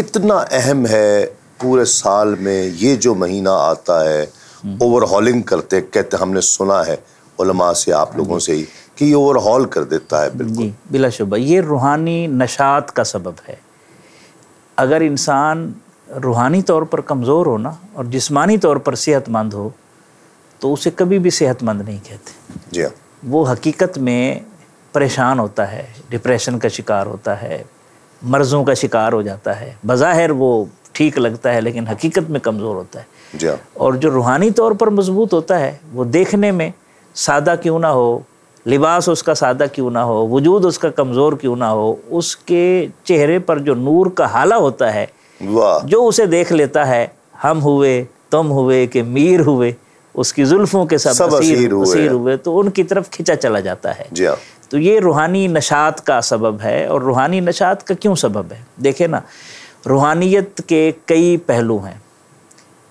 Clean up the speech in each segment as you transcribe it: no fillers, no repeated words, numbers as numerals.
کتنا اہم ہے پورے سال میں یہ جو مہینہ آتا ہے، اوور ہالنگ کرتے کہتے ہم نے سنا ہے علماء سے، آپ لوگوں سے ہی، کہ یہ اوور ہال کر دیتا ہے. بالکل جی بلا شبہ یہ روحانی نشاط کا سبب ہے. اگر انسان روحانی طور پر کمزور ہو نا اور جسمانی طور پر صحت مند ہو تو اسے کبھی بھی صحت مند نہیں کہتے. جی ہاں. وہ حقیقت میں پریشان ہوتا ہے، ڈپریشن کا شکار ہوتا ہے، مرضوں کا شکار ہو جاتا ہے. بظاہر وہ ٹھیک لگتا ہے لیکن حقیقت میں کمزور ہوتا ہے. جی ہاں. اور جو روحانی طور پر مضبوط ہوتا ہے وہ دیکھنے میں سادہ کیوں نہ ہو، لباس اس کا سادہ کیوں نہ ہو، وجود اس کا کمزور کیوں نہ ہو، اس کے چہرے پر جو نور کا حالہ ہوتا ہے جو اسے دیکھ لیتا ہے، ہم ہوئے تم ہوئے کہ میر ہوئے، اس کی زلفوں کے سب اسیر ہوئے، تو ان کی طرف کھنچا چلا جاتا ہے. جی ہاں. تو یہ روحانی نشاط کا سبب ہے. اور روحانی نشاط کا کیوں سبب ہے؟ دیکھیں نا، روحانیت کے کئی پہلو ہیں.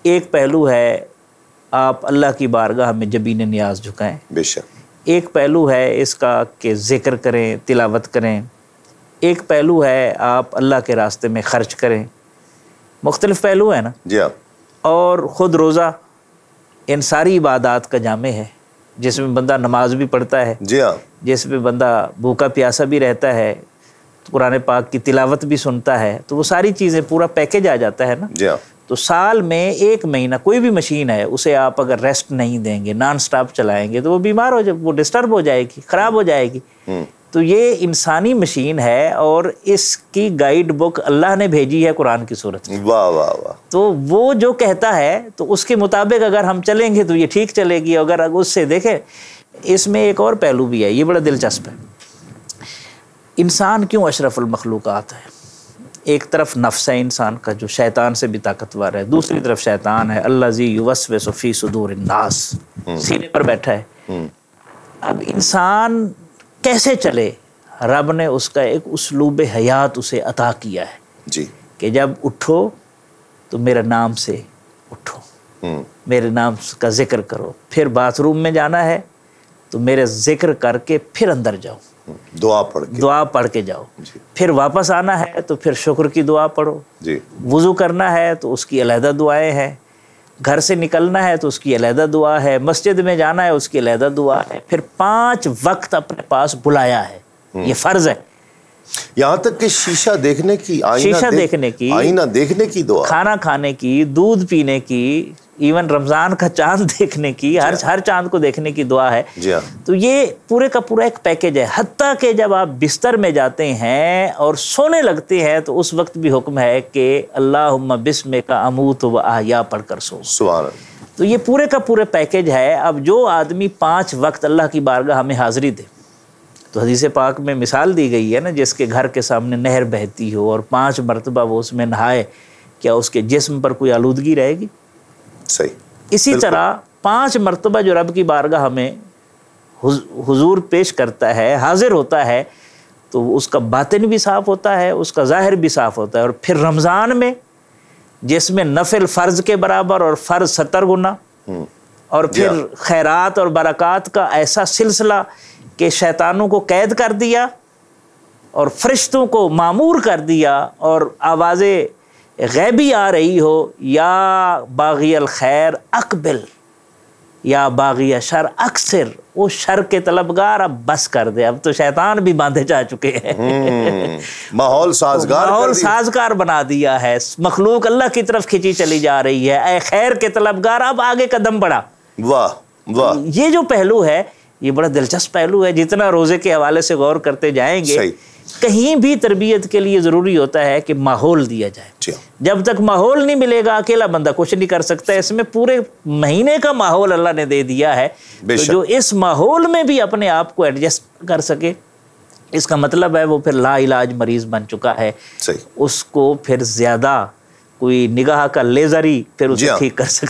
ایک پہلو ہے آپ اللہ کی بارگاہ میں جبین نیاز جھکائیں. بے شک. ایک پہلو ہے اس کا کہ ذکر کریں، تلاوت کریں. ایک پہلو ہے آپ اللہ کے راستے میں خرچ کریں. مختلف پہلو ہیں نا. جی ہاں. اور خود روزہ ان ساری عبادات کا جامع ہے، جس میں بندہ نماز بھی پڑھتا ہے. جی ہاں. جس میں بندہ بھوکا پیاسا بھی رہتا ہے، قرآن پاک کی تلاوت بھی سنتا ہے، تو وہ ساری چیزیں پورا پیکج آ جاتا ہے نا. جی ہاں. تو سال میں ایک مہینہ کوئی بھی مشین ہے اسے آپ اگر ریسٹ نہیں دیں گے، نان سٹاپ چلائیں گے تو وہ بیمار ہو جائے، وہ ڈسٹرب ہو جائے گی، خراب ہو جائے گی. تو یہ انسانی مشین ہے اور اس کی گائیڈ بک اللہ نے بھیجی ہے قرآن کی صورت میں. واہ واہ واہ. تو وہ جو کہتا ہے تو اس کے مطابق اگر ہم چلیں گے تو یہ ٹھیک چلے گی. اگر اس سے دیکھیں، اس میں ایک اور پہلو بھی ہے، یہ بڑا دلچسپ ہے. انسان کیوں اشرف المخلوقات ہے؟ ایک طرف نفس ہے انسان کا جو شیطان سے بھی طاقتور ہے، دوسری طرف شیطان ہے الذی یوسوس فی صدور الناس، سینے پر بیٹھا ہے. اب انسان کیسے چلے؟ رب نے اس کا ایک اسلوب حیات اسے عطا کیا ہے. جی. کہ جب اٹھو تو میرے نام سے اٹھو، میرے نام کا ذکر کرو. پھر باتھ روم میں جانا ہے تو میرے ذکر کر کے پھر اندر جاؤ، دعا پڑھ کے جاؤ. پھر واپس آنا ہے تو پھر شکر کی دعا پڑھو. وضو کرنا ہے تو اس کی علیحدہ دعائیں ہیں. گھر سے نکلنا ہے تو اس کی علیحدہ دعا ہے. مسجد میں جانا ہے اس کی علیحدہ دعا ہے. پھر 5 وقت اپنے پاس بلایا ہے، یہ فرض ہے. یہاں تک کہ شیشہ دیکھنے کی، شیشہ دیکھنے کی، آئینہ دیکھنے کی دعا، کھانا کھانے کی، دودھ پینے کی، ایون رمضان کا چاند دیکھنے کی، ہر چاند کو دیکھنے کی دعا ہے. تو یہ پورے کا پورا ایک پیکج ہے. حتیٰ کہ جب آپ بستر میں جاتے ہیں اور سونے لگتے ہیں تو اس وقت بھی حکم ہے کہ اللہم بسمک اموت و احیا پڑھ کر سو. سبحان اللہ. تو یہ پورے کا پورے پیکج ہے. اب جو آدمی 5 وقت اللہ کی بارگاہ ہمیں حاضری دے، تو حدیث پاک میں مثال دی گئی ہے نا، جس کے گھر کے سامنے نہر بہتی ہو اور 5 مرتبہ وہ اس میں نہائے، کیا اس کے جسم پر کوئی آلودگی رہے گی؟ صحیح. اسی طرح 5 مرتبہ جو رب کی بارگاہ ہمیں حضور پیش کرتا ہے، حاضر ہوتا ہے، تو اس کا باطن بھی صاف ہوتا ہے، اس کا ظاہر بھی صاف ہوتا ہے. اور پھر رمضان میں جس میں نفل فرض کے برابر اور فرض 70 گنا، اور پھر خیرات اور برکات کا ایسا سلسلہ کہ شیطانوں کو قید کر دیا اور فرشتوں کو مامور کر دیا، اور آوازیں غیبی آ رہی ہو، یا باغی الخیر اقبل یا باغی شر اکثر. وہ شر کے طلبگار اب بس کر دے، اب تو شیطان بھی باندھے جا چکے ہیں. ماحول سازگار بنا دیا ہے. مخلوق اللہ کی طرف کھینچی چلی جا رہی ہے. اے خیر کے طلبگار اب آگے قدم بڑھا. واہ واہ. یہ جو پہلو ہے یہ بڑا دلچسپ پہلو ہے. جتنا روزے کے حوالے سے غور کرتے جائیں گے، کہیں بھی تربیت کے لیے ضروری ہوتا ہے کہ ماحول دیا جائے. جب تک ماحول نہیں ملے گا اکیلا بندہ کچھ نہیں کر سکتا. اس میں پورے مہینے کا ماحول اللہ نے دے دیا ہے. تو جو اس ماحول میں بھی اپنے آپ کو ایڈجسٹ کر سکے، اس کا مطلب ہے وہ پھر لا علاج مریض بن چکا ہے. اس کو پھر زیادہ کوئی نگاہ کا لیزر ہی پھر اسے ٹھیک کر سکتا